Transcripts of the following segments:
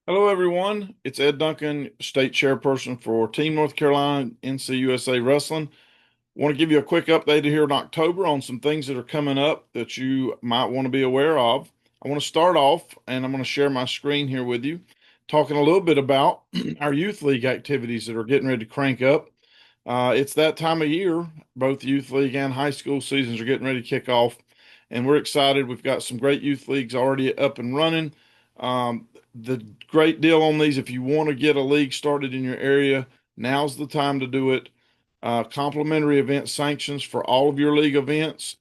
Hello, everyone. It's Ed Duncan, state chairperson for Team North Carolina NCUSA Wrestling. Want to give you a quick update here in October on some things that are coming up that you might want to be aware of. I want to start off, and I'm going to share my screen here with you, talking a little bit about our youth league activities that are getting ready to crank up. It's that time of year. Both youth league and high school seasons are getting ready to kick off, and we're excited. We've got some great youth leagues already up and running. The great deal on these, if you want to get a league started in your area, now's the time to do it. Complimentary event sanctions for all of your league events,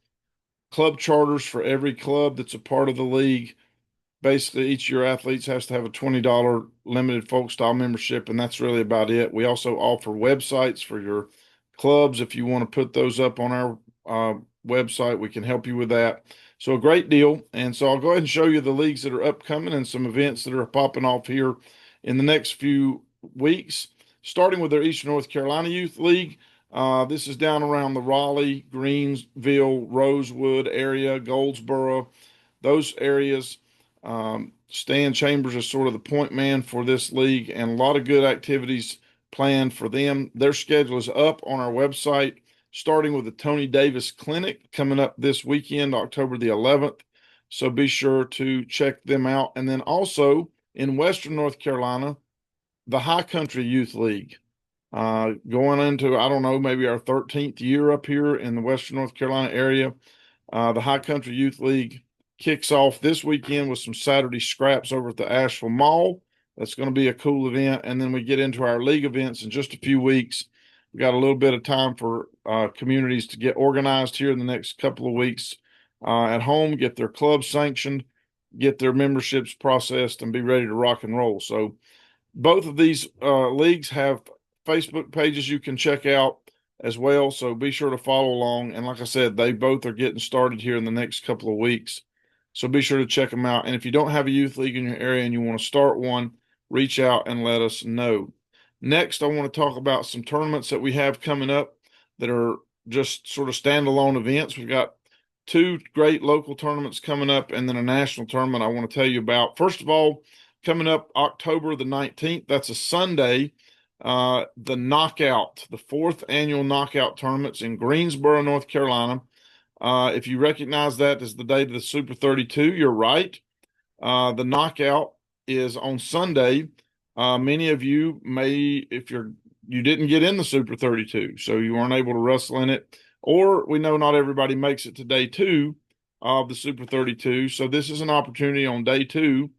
club charters for every club that's a part of the league. Basically, each of your athletes has to have a $20 limited folk style membership, and that's really about it. We also offer websites for your clubs. If you want to put those up on our website, we can help you with that. So, a great deal. And so, I'll go ahead and show you the leagues that are upcoming and some events that are popping off here in the next few weeks, starting with our Eastern North Carolina Youth League. This is down around the Raleigh, Greensville, Rosewood area, Goldsboro, those areas. Stan Chambers is sort of the point man for this league, and a lot of good activities planned for them. Their schedule is up on our website, starting with the Tony Davis Clinic coming up this weekend, October the 11th. So be sure to check them out. And then also in Western North Carolina, the High Country Youth League. Going into, I don't know, maybe our 13th year up here in the Western North Carolina area. The High Country Youth League kicks off this weekend with some Saturday scraps over at the Asheville Mall. That's going to be a cool event. And then we get into our league events in just a few weeks. We got a little bit of time for communities to get organized here in the next couple of weeks at home, get their clubs sanctioned, get their memberships processed, and be ready to rock and roll. So both of these leagues have Facebook pages you can check out as well. So be sure to follow along. And like I said, they both are getting started here in the next couple of weeks. So be sure to check them out. And if you don't have a youth league in your area and you want to start one, reach out and let us know. Next, I want to talk about some tournaments that we have coming up that are just sort of standalone events. We've got two great local tournaments coming up and then a national tournament I want to tell you about. First of all, coming up October the 19th, that's a Sunday, the Knockout, the fourth annual Knockout tournaments in Greensboro, North Carolina. If you recognize that as the date of the Super 32, you're right. The Knockout is on Sunday. Many of you may, if you didn't get in the Super 32, so you weren't able to wrestle in it, or we know not everybody makes it to day two of the Super 32. So this is an opportunity on day two,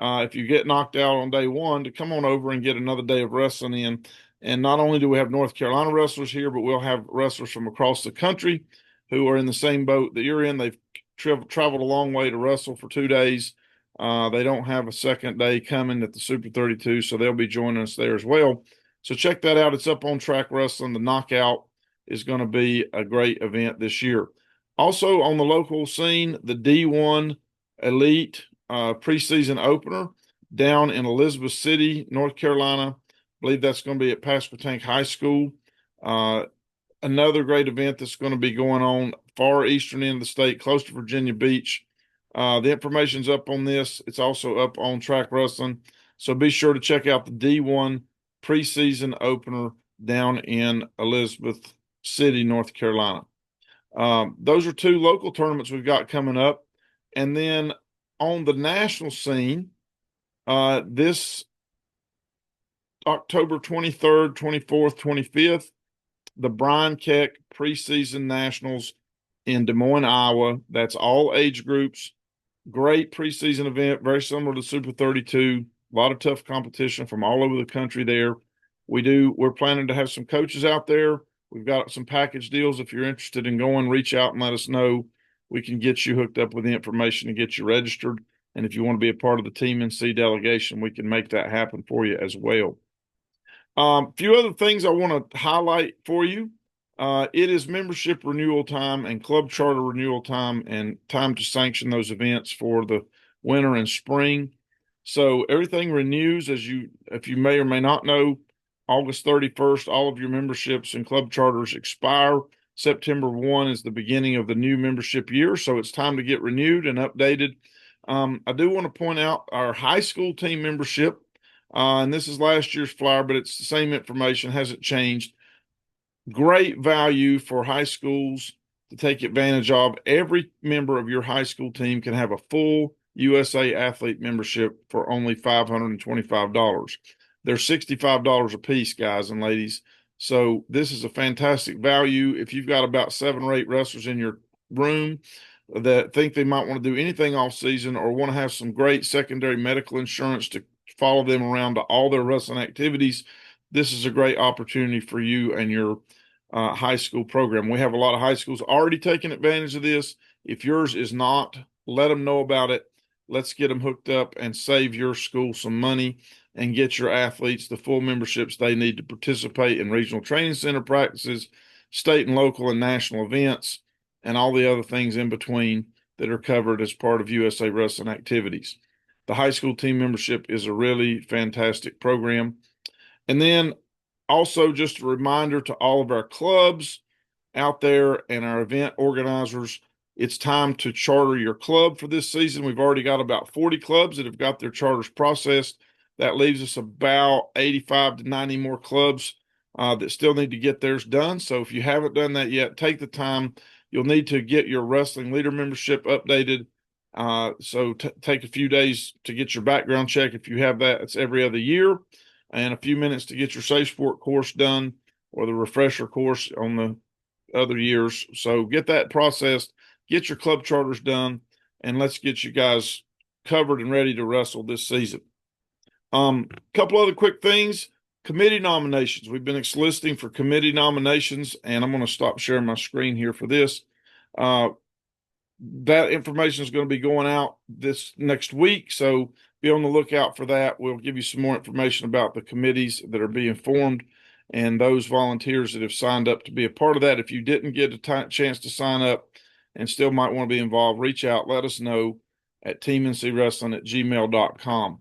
if you get knocked out on day one, to come on over and get another day of wrestling in. And not only do we have North Carolina wrestlers here, but we'll have wrestlers from across the country who are in the same boat that you're in. They've traveled a long way to wrestle for 2 days. They don't have a second day coming at the Super 32, so they'll be joining us there as well. So check that out. It's up on Track Wrestling. The Knockout is going to be a great event this year. Also on the local scene, the D1 Elite preseason opener down in Elizabeth City, North Carolina. I believe that's going to be at Pasquotank High School. Another great event that's going to be going on far eastern end of the state, close to Virginia Beach. The information's up on this. It's also up on Track Wrestling. So be sure to check out the D1 preseason opener down in Elizabeth City, North Carolina. Those are two local tournaments we've got coming up. And then on the national scene, this October 23rd, 24th, 25th, the Brian Keck preseason nationals in Des Moines, Iowa. That's all age groups. Great preseason event, very similar to Super 32. A lot of tough competition from all over the country there. We're planning to have some coaches out there. We've got some package deals. If you're interested in going, reach out and let us know. We can get you hooked up with the information and get you registered. And if you want to be a part of the Team NC delegation, we can make that happen for you as well. A few other things I want to highlight for you. It is membership renewal time and club charter renewal time and time to sanction those events for the winter and spring. So everything renews if you may or may not know, August 31st, all of your memberships and club charters expire. September 1 is the beginning of the new membership year. So it's time to get renewed and updated. I do want to point out our high school team membership And this is last year's flyer, but it's the same information, hasn't changed. Great value for high schools to take advantage of. Every member of your high school team can have a full USA athlete membership for only $525. They're $65 a piece, guys and ladies. So this is a fantastic value. If you've got about 7 or 8 wrestlers in your room that think they might want to do anything off season or want to have some great secondary medical insurance to follow them around to all their wrestling activities, this is a great opportunity for you and your high school program. We have a lot of high schools already taking advantage of this. If yours is not, let them know about it. Let's get them hooked up and save your school some money and get your athletes the full memberships they need to participate in regional training center practices, state and local and national events, and all the other things in between that are covered as part of USA Wrestling activities. The high school team membership is a really fantastic program. And then also just a reminder to all of our clubs out there and our event organizers, it's time to charter your club for this season. We've already got about 40 clubs that have got their charters processed. That leaves us about 85 to 90 more clubs that still need to get theirs done. So if you haven't done that yet, take the time. You'll need to get your wrestling leader membership updated. So take a few days to get your background check. If you have that, it's every other year, and a few minutes to get your Safe Sport course done or the refresher course on the other years. So get that processed, get your club charters done, and let's get you guys covered and ready to wrestle this season. Couple other quick things. Committee nominations. We've been soliciting for committee nominations, and I'm going to stop sharing my screen here for this. That information is going to be going out this next week, so be on the lookout for that. We'll give you some more information about the committees that are being formed and those volunteers that have signed up to be a part of that. If you didn't get a chance to sign up and still might want to be involved, reach out, let us know at teamncwrestling@gmail.com.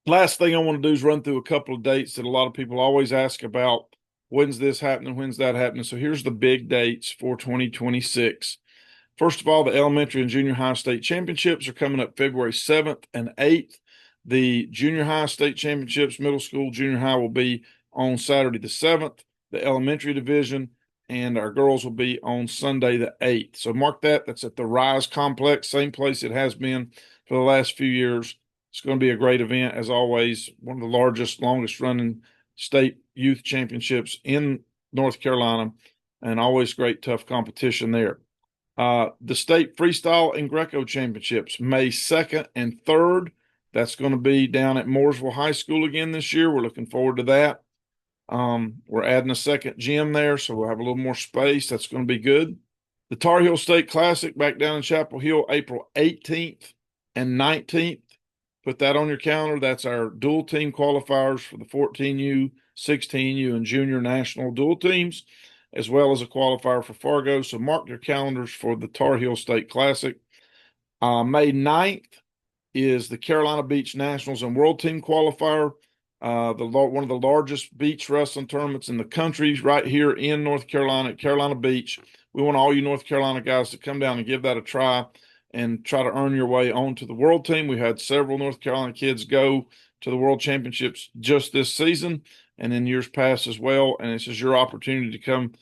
Last thing I want to do is run through a couple of dates that a lot of people always ask about. When's this happening? When's that happening? So here's the big dates for 2026. First of all, the elementary and junior high state championships are coming up February 7th and 8th. The junior high state championships, middle school, junior high, will be on Saturday the 7th. The elementary division and our girls will be on Sunday the 8th. So mark that. That's at the Rise Complex, same place it has been for the last few years. It's going to be a great event, as always. One of the largest, longest running state youth championships in North Carolina, and always great, tough competition there. The state freestyle and Greco championships, May 2nd and 3rd. That's going to be down at Mooresville High School again this year. We're looking forward to that. We're adding a second gym there, so we'll have a little more space. That's going to be good. The Tar Heel State Classic back down in Chapel Hill, April 18th and 19th. Put that on your calendar. That's our dual team qualifiers for the 14U, 16U, and junior national dual teams, as well as a qualifier for Fargo. So mark your calendars for the Tar Heel State Classic. May 9th is the Carolina Beach Nationals and World Team Qualifier, one of the largest beach wrestling tournaments in the country, right here in North Carolina at Carolina Beach. We want all you North Carolina guys to come down and give that a try and try to earn your way onto the world team. We had several North Carolina kids go to the World Championships just this season and in years past as well. And this is your opportunity to come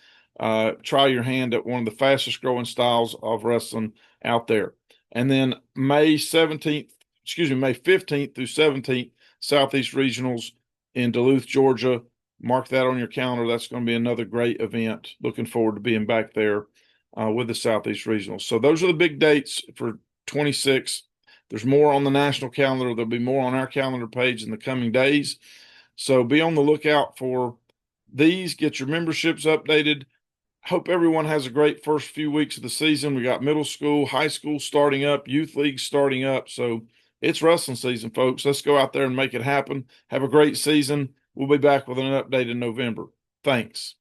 try your hand at one of the fastest growing styles of wrestling out there. And then May 15th through 17th, Southeast Regionals in Duluth, Georgia. Mark that on your calendar. That's going to be another great event. Looking forward to being back there with the Southeast Regionals. So those are the big dates for 26. There's more on the national calendar. There'll be more on our calendar page in the coming days. So be on the lookout for these. Get your memberships updated. Hope everyone has a great first few weeks of the season. We got middle school, high school starting up, youth leagues starting up. So it's wrestling season, folks. Let's go out there and make it happen. Have a great season. We'll be back with an update in November. Thanks.